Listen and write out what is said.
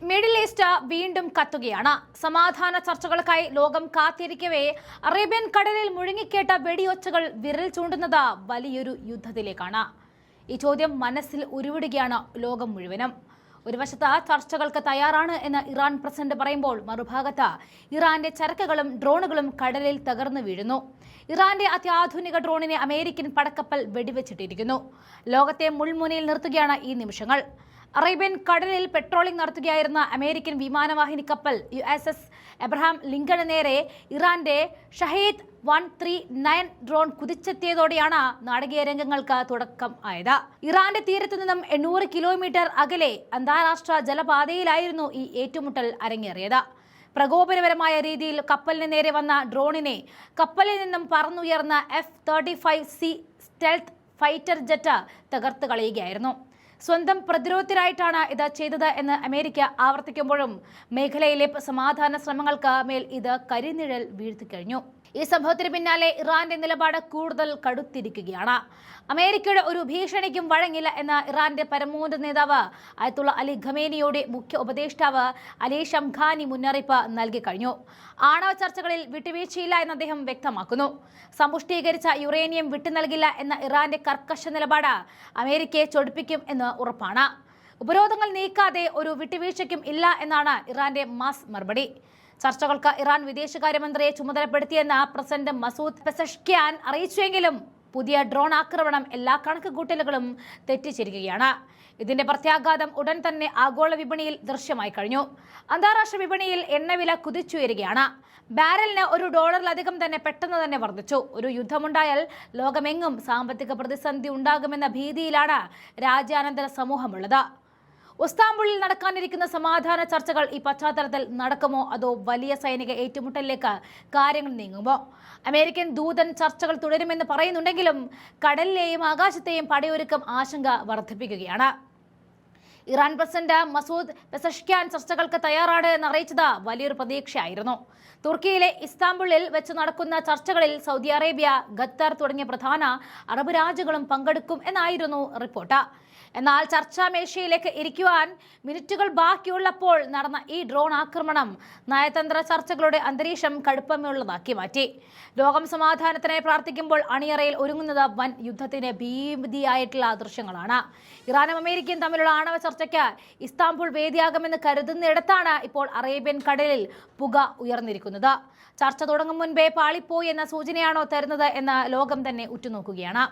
Middle east വീണ്ടും കത്തുകയാണ്. സമാധാന ചർച്ചകൾക്കായി ലോകം കാത്തിരിക്കവേ അറേബ്യൻ കടലിൽ മുഴുങ്ങിക്കേട്ട വെടിയൊച്ചകൾ വിരൽ ചൂണ്ടുന്നത് വലിയൊരു യുദ്ധത്തിലേക്കാണ്. ഈ ചോദ്യം മനസ്സിൽ ഉരുവിടുകയാണ് ലോകം മുഴുവനും. ഒരു വശത്ത് ചർച്ചകൾക്ക് തയ്യാറാണ് എന്ന് ഇറാൻ പ്രസിഡന്റ് പറയുമ്പോൾ മറുഭാഗത്ത് ഇറാന്റെ ചരക്കുകളും ഡ്രോണുകളും കടലിൽ തകർന്നു വീഴുന്നു. ഇറാന്റെ അത്യാധുനിക ഡ്രോണിനെ അമേരിക്കൻ പടക്കപ്പൽ വെടിവെച്ചിട്ടിരിക്കുന്നു. ലോകത്തെ മുൾമുനയിൽ നിർത്തുകയാണ് ഈ നിമിഷങ്ങൾ. അറേബ്യൻ കടലിൽ പെട്രോളിംഗ് നടത്തുകയായിരുന്ന അമേരിക്കൻ വിമാനവാഹിനി കപ്പൽ USS എബ്രഹാം ലിങ്കണ് നേരെ ഇറാന്റെ ഷഹീദ് 139 ഡ്രോൺ കുതിച്ചെത്തിയതോടെയാണ് നാടകീയ രംഗങ്ങൾക്ക് തുടക്കം ആയത്. ഇറാന്റെ തീരത്തു നിന്നും 800 കിലോമീറ്റർ അകലെ അന്താരാഷ്ട്ര ജലപാതയിലായിരുന്നു ഈ ഏറ്റുമുട്ടൽ അരങ്ങേറിയത്. പ്രകോപനപരമായ രീതിയിൽ കപ്പലിന് നേരെ വന്ന ഡ്രോണിനെ കപ്പലിൽ നിന്നും പറന്നുയർന്ന F-35C സ്റ്റെൽത്ത് ഫൈറ്റർ ജെറ്റ് തകർത്ത് കളയുകയായിരുന്നു. സ്വന്തം പ്രതിരോധത്തിനായിട്ടാണ് ഇത് ചെയ്തത് എന്ന് അമേരിക്ക ആവർത്തിക്കുമ്പോഴും മേഖലയിലെ സമാധാന ശ്രമങ്ങൾക്ക് മേൽ ഇത് കരിനിഴൽ വീഴ്ത്തിക്കഴിഞ്ഞു. ഈ സംഭവത്തിന് പിന്നാലെ ഇറാന്റെ നിലപാട് കൂടുതൽ കടുത്തിരിക്കുകയാണ്. അമേരിക്കയുടെ ഒരു ഭീഷണിക്കും വഴങ്ങില്ല എന്ന ഇറാന്റെ പരമോന്നത നേതാവ് അയത്തുള്ള അലി ഖമേനിയുടെ മുഖ്യ ഉപദേഷ്ടാവ് അലി ഷംഖാനി മുന്നറിയിപ്പ് നൽകി കഴിഞ്ഞു. ആണവ ചർച്ചകളിൽ വിട്ടുവീഴ്ചയില്ല എന്ന് അദ്ദേഹം വ്യക്തമാക്കുന്നു. സമ്പുഷ്ടീകരിച്ച യുറേനിയം വിട്ടുനൽകില്ല എന്ന ഇറാന്റെ കർക്കശ നിലപാട് അമേരിക്കയെ ചൊടിപ്പിക്കും എന്ന് ഉറപ്പാണ്. ഉപരോധങ്ങൾ നീക്കാതെ ഒരു വിട്ടുവീഴ്ചയ്ക്കും ഇല്ല എന്നാണ് ഇറാന്റെ മാസ് മറുപടി. ചർച്ചകൾക്ക് ഇറാൻ വിദേശകാര്യമന്ത്രിയെ ചുമതലപ്പെടുത്തിയെന്ന് പ്രസിഡന്റ് മസൂദ് പെസഷ്ക്യാൻ അറിയിച്ചുവെങ്കിലും പുതിയ ഡ്രോൺ ആക്രമണം എല്ലാ കണക്കുകൂട്ടലുകളും തെറ്റിച്ചിരിക്കുകയാണ്. ഇതിന്റെ പ്രത്യാഘാതം ഉടൻ തന്നെ ആഗോള വിപണിയിൽ ദൃശ്യമായി കഴിഞ്ഞു. അന്താരാഷ്ട്ര വിപണിയിൽ എണ്ണവില കുതിച്ചുയരുകയാണ്. ബാരലിന് $1 തന്നെ പെട്ടെന്ന് തന്നെ വർദ്ധിച്ചു. ഒരു യുദ്ധമുണ്ടായാൽ ലോകമെങ്ങും സാമ്പത്തിക പ്രതിസന്ധി ഉണ്ടാകുമെന്ന ഭീതിയിലാണ് രാജ്യാനന്തര സമൂഹമുള്ളത്. ഇസ്താംബുളിൽ നടക്കാനിരിക്കുന്ന സമാധാന ചർച്ചകൾ ഈ പശ്ചാത്തലത്തിൽ നടക്കുമോ അതോ വലിയ സൈനിക ഏറ്റുമുട്ടലിലേക്ക് കാര്യങ്ങൾ നീങ്ങുമോ? അമേരിക്കൻ ദൂതൻ ചർച്ചകൾ തുടരുമെന്ന് പറയുന്നുണ്ടെങ്കിലും കടലിലെയും ആകാശത്തെയും പടയൊരുക്കം ആശങ്ക വർദ്ധിപ്പിക്കുകയാണ്. ഇറാൻ പ്രസിഡന്റ് മസൂദ് പെസഷ്ക്യാൻ ചർച്ചകൾക്ക് തയ്യാറാണ് എന്ന് അറിയിച്ചത് വലിയൊരു പ്രതീക്ഷയായിരുന്നു. തുർക്കിയിലെ ഇസ്താംബുളിൽ വെച്ച് നടക്കുന്ന ചർച്ചകളിൽ സൗദി അറേബ്യ, ഖത്തർ തുടങ്ങിയ പ്രധാന അറബ് രാജ്യങ്ങളും പങ്കെടുക്കും എന്നായിരുന്നു റിപ്പോർട്ട്. എന്നാൽ ചർച്ചാ മേശയിലേക്ക് ഇരിക്കുവാൻ മിനിറ്റുകൾ ബാക്കിയുള്ളപ്പോൾ നടന്ന ഈ ഡ്രോൺ ആക്രമണം നയതന്ത്ര ചർച്ചകളുടെ അന്തരീക്ഷം കടുപ്പമുള്ളതാക്കി മാറ്റി. ലോകം സമാധാനത്തിനായി പ്രാർത്ഥിക്കുമ്പോൾ അണിയറയിൽ ഒരുങ്ങുന്നത് വൻ യുദ്ധത്തിന് ഭീതിയായിട്ടുള്ള ദൃശ്യങ്ങളാണ്. ഇറാനും അമേരിക്കയും തമ്മിലുള്ള ആണവ ചർച്ചയ്ക്ക് ഇസ്താംബുൾ വേദിയാകുമെന്ന് കരുതുന്നിടത്താണ് ഇപ്പോൾ അറേബ്യൻ കടലിൽ പുക ഉയർന്നിരിക്കുന്നത്. ചർച്ച തുടങ്ങും മുൻപേ പാളിപ്പോയി എന്ന സൂചനയാണോ തരുന്നത് എന്ന് ലോകം തന്നെ ഉറ്റുനോക്കുകയാണ്.